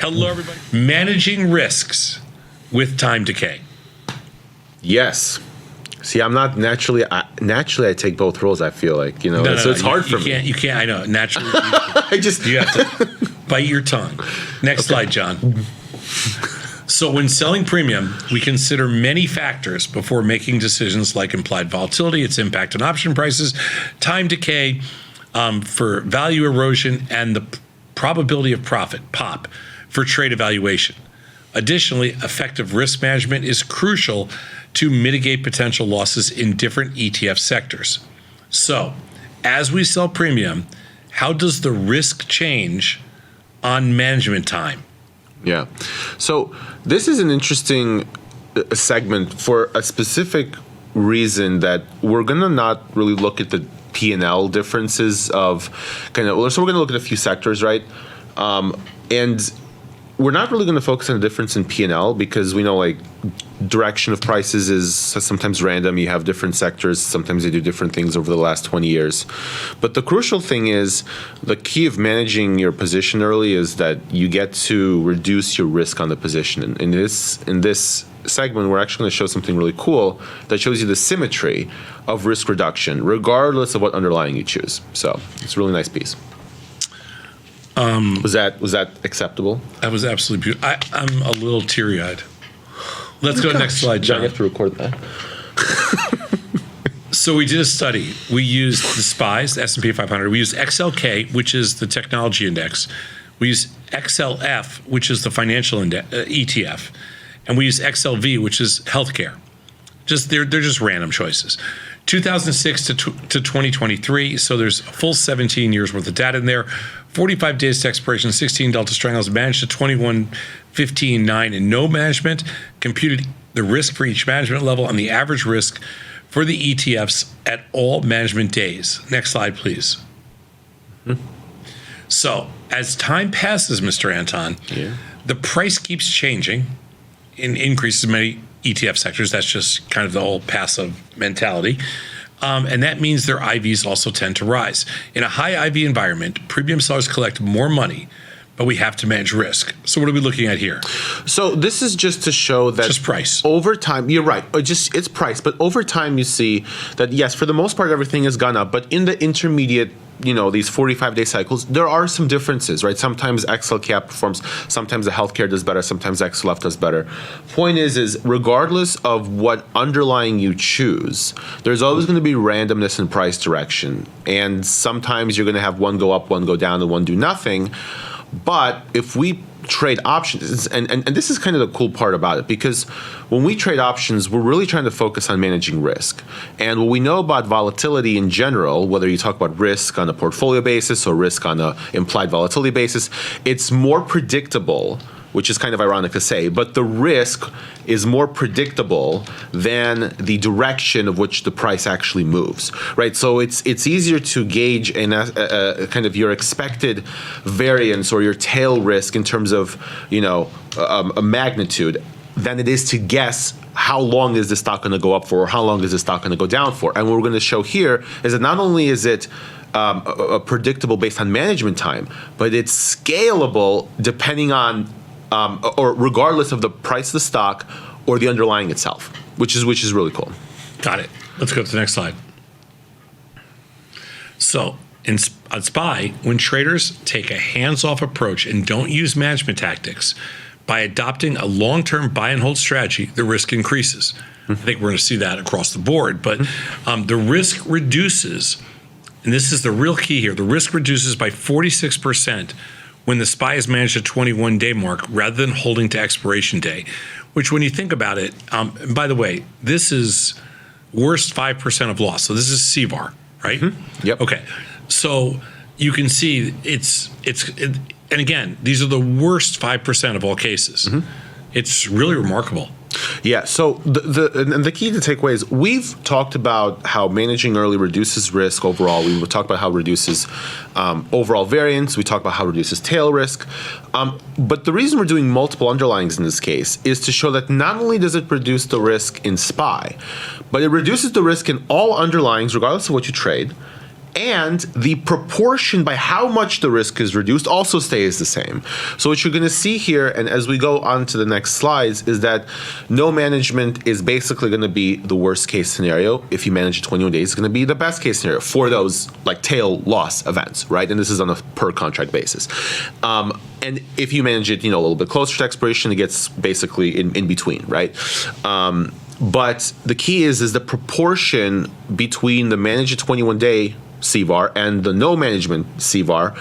Hello, everybody. Managing risks with time decay. Yes. See, I'm not naturally. Naturally, I take both roles. I feel like so it's hard for me. You can't. I know. Naturally, you have to bite your tongue. Next slide, John. So when selling premium, we consider many factors before making decisions like implied volatility, its impact on option prices, time decay, for value erosion, and the probability of profit, POP, for trade evaluation. Additionally, effective risk management is crucial to mitigate potential losses in different ETF sectors. So, as we sell premium, how does the risk change on management time? Yeah. So this is an interesting segment for a specific reason that we're going to not really look at the P&L differences of so we're going to look at a few sectors, right? And we're not really going to focus on the difference in P&L because we know direction of prices is sometimes random. You have different sectors. Sometimes they do different things over the last 20 years. But the crucial thing is the key of managing your position early is that you get to reduce your risk on the position. And in this segment, we're actually going to show something really cool that shows you the symmetry of risk reduction, regardless of what underlying you choose. So it's a really nice piece. Was that acceptable? That was absolutely beautiful. I'm a little teary-eyed. Let's go to the next slide, John. You have to record that. So we did a study. We used the SPYs, the S&P 500. We used XLK, which is the technology index. We used XLF, which is the financial ETF. And we used XLV, which is healthcare. They're just random choices. 2006 to 2023, so there's a full 17 years worth of data in there. 45 days to expiration, 16 Delta strangles, managed to 21.15.9 and no management, computed the risk for each management level and the average risk for the ETFs at all management days. Next slide, please. Mm-hmm. So as time passes, Mr. Anton, the price keeps changing in increases in many ETF sectors. That's just kind of the whole passive mentality. And that means their IVs also tend to rise. In a high IV environment, premium sellers collect more money, but we have to manage risk. So what are we looking at here? So this is just to show that just price. Over time, you're right. It's price, but over time you see that yes, for the most part everything has gone up, but in the intermediate, these 45-day cycles, there are some differences, right? Sometimes XLK performs, sometimes the healthcare does better, sometimes XLF does better. Point is regardless of what underlying you choose, there's always going to be randomness in price direction. And sometimes you're going to have one go up, one go down, and one do nothing. But if we trade options, and this is kind of the cool part about it, because when we trade options, we're really trying to focus on managing risk. And what we know about volatility in general, whether you talk about risk on a portfolio basis or risk on a implied volatility basis, it's more predictable, which is kind of ironic to say, but the risk is more predictable than the direction of which the price actually moves, right? So it's easier to gauge kind of your expected variance or your tail risk in terms of a magnitude than it is to guess how long is the stock going to go up for or how long is the stock going to go down for. And what we're going to show here is that not only is it predictable based on management time, but it's scalable depending on or regardless of the price of the stock or the underlying itself, which is really cool. Got it. Let's go to the next slide. So on SPY, when traders take a hands-off approach and don't use management tactics, by adopting a long-term buy and hold strategy, the risk increases. Mm-hmm. I think we're going to see that across the board, but the risk reduces, and this is the real key here, the risk reduces by 46% when the SPY is managed at 21-day mark rather than holding to expiration day, which when you think about it, and by the way, this is worst 5% of loss. So this is CVAR, right? Mm-hmm. Yep. Okay. So you can see and again, these are the worst 5% of all cases. Mm-hmm. It's really remarkable. Yeah. So the key to take away is we've talked about how managing early reduces risk overall. We will talk about how it reduces overall variance. We talk about how it reduces tail risk. But the reason we're doing multiple underlyings in this case is to show that not only does it reduce the risk in SPY, but it reduces the risk in all underlyings, regardless of what you trade. And the proportion by how much the risk is reduced also stays the same. So what you're going to see here, and as we go on to the next slides, is that no management is basically going to be the worst case scenario. If you manage it 21 days, it's going to be the best case scenario for those like tail loss events, right? And this is on a per contract basis. And if you manage it, a little bit closer to expiration, it gets basically in between, right? But the key is the proportion between the manage it 21 day CVAR and the no management CVAR,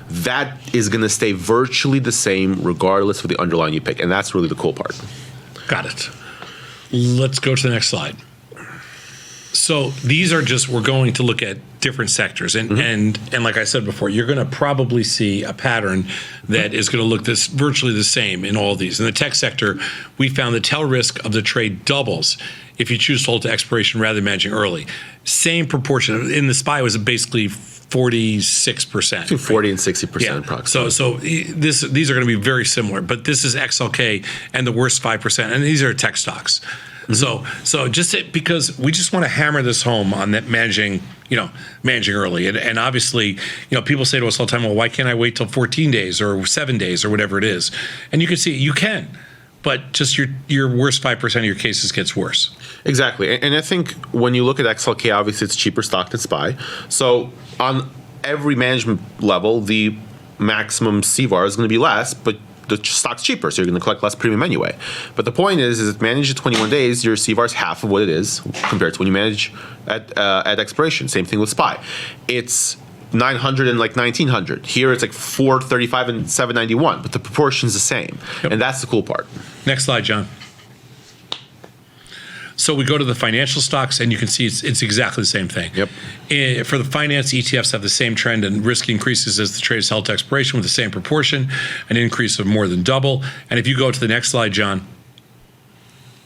that is going to stay virtually the same regardless of the underlying you pick. And that's really the cool part. Got it. Let's go to the next slide. So these are just, we're going to look at different sectors. And like I said before, you're going to probably see a pattern that is going to look virtually the same in all these. In the tech sector, we found the tail risk of the trade doubles if you choose to hold to expiration rather than managing early. Same proportion. In the SPY, it was basically 46%. Between 40 and 60% approximately. So these are going to be very similar. But this is XLK and the worst 5%. And these are tech stocks. So because we just want to hammer this home on that managing early. And obviously, people say to us all the time, well, why can't I wait till 14 days or 7 days or whatever it is? And you can see you can, but just your worst 5% of your cases gets worse. Exactly. And I think when you look at XLK, obviously it's cheaper stock than SPY. So on every management level, the maximum CVAR is going to be less, but the stock's cheaper, so you're going to collect less premium anyway. But the point is if manage at 21 days, your CVAR is half of what it is compared to when you manage at expiration. Same thing with SPY. It's 900 and like 1900. Here it's like 435 and 791, but the proportion's the same. Yep. And that's the cool part. Next slide, John. So we go to the financial stocks, and you can see it's exactly the same thing. Yep. For the finance, ETFs have the same trend, and risk increases as the trade is held to expiration with the same proportion, an increase of more than double. And if you go to the next slide, John,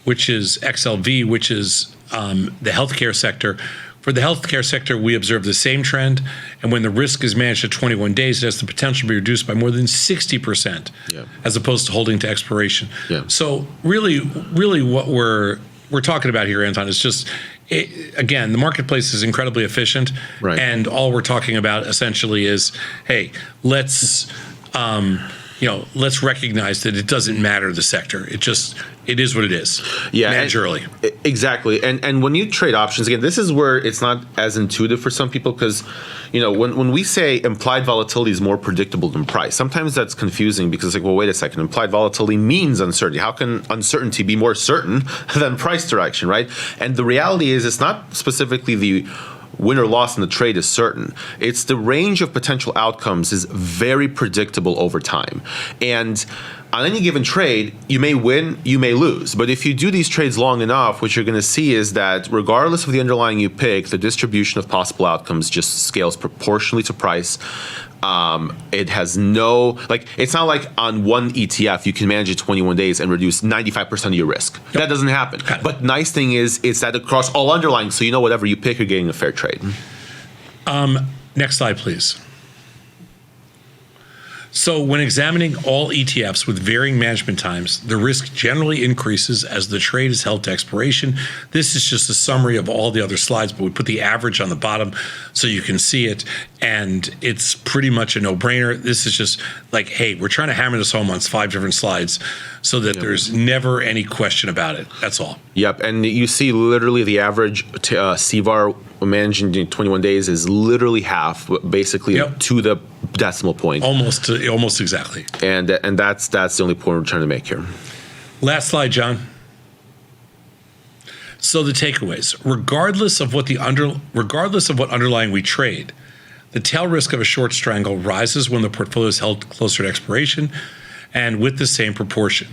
which is XLV, which is the healthcare sector. For the healthcare sector, we observe the same trend, and when the risk is managed at 21 days, it has the potential to be reduced by more than 60%, as opposed to holding to expiration. Yeah. So really what we're talking about here, Anton, is just, again, the marketplace is incredibly efficient, right. And all we're talking about essentially is, hey, let's recognize that it doesn't matter the sector. It is what it is. Yeah, manage early. Exactly. And when you trade options, again, this is where it's not as intuitive for some people because, when we say implied volatility is more predictable than price, sometimes that's confusing because it's like, well, wait a second, implied volatility means uncertainty. How can uncertainty be more certain than price direction, right? And the reality is it's not specifically the win or loss in the trade is certain. It's the range of potential outcomes is very predictable over time. And on any given trade, you may win, you may lose. But if you do these trades long enough, what you're going to see is that regardless of the underlying you pick, the distribution of possible outcomes just scales proportionally to price. It has it's not like on one ETF you can manage it 21 days and reduce 95% of your risk. Yep. That doesn't happen. But nice thing is it's that across all underlying, so whatever you pick, you're getting a fair trade. Next slide, please. So when examining all ETFs with varying management times, the risk generally increases as the trade is held to expiration. This is just a summary of all the other slides, but we put the average on the bottom so you can see it, and it's pretty much a no-brainer. This is just like, hey, we're trying to hammer this home on 5 different slides so that there's never any question about it. That's all. Yep, and you see literally the average CVAR managing in 21 days is literally half, basically to the decimal point. Almost exactly. And that's the only point we're trying to make here. Last slide, John. So the takeaways, regardless of what underlying we trade, the tail risk of a short strangle rises when the portfolio is held closer to expiration and with the same proportion.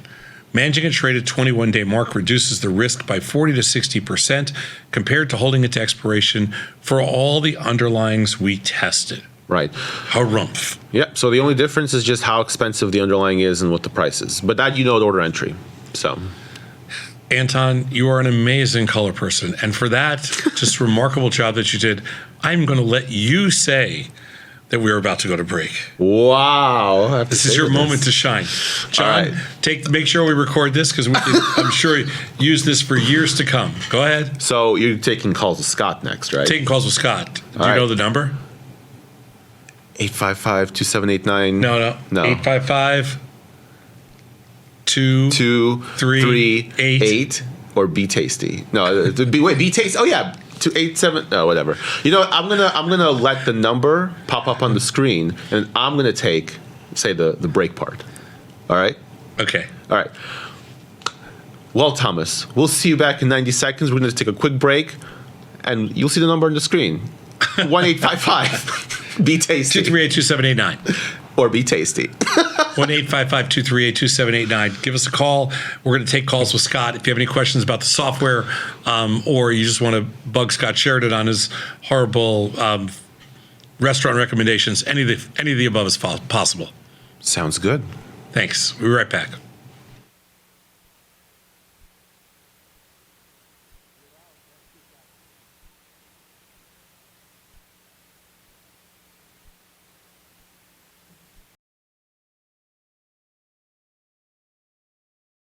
Managing a trade at 21-day mark reduces the risk by 40 to 60% compared to holding it to expiration for all the underlyings we tested. Right. Harumph. Yeah. So the only difference is just how expensive the underlying is and what the price is. But that the order entry. So, Anton, you are an amazing color person. And for that just remarkable job that you did, I'm going to let you say that we're about to go to break. Wow. This is your moment to shine. John, make sure we record this because I'm sure use this for years to come. Go ahead. So you're taking calls with Scott next, right? Taking calls with Scott. Do you know the number? 855-2789. No. 855 238 or Be Tasty. No, Be Tasty. Oh yeah, 287. No, whatever. You know, I'm gonna let the number pop up on the screen, and I'm gonna take, say, the break part. All right. Okay. All right. Well, Thomas, we'll see you back in 90 seconds. We're gonna take a quick break, and you'll see the number on the screen. 1-855 Be Tasty 238-2789 or Be Tasty. 1-855-238-2789. Give us a call. We're going to take calls with Scott. If you have any questions about the software, or you just want to bug Scott Sheridan on his horrible restaurant recommendations, any of the above is possible. Sounds good. Thanks. We'll be right back.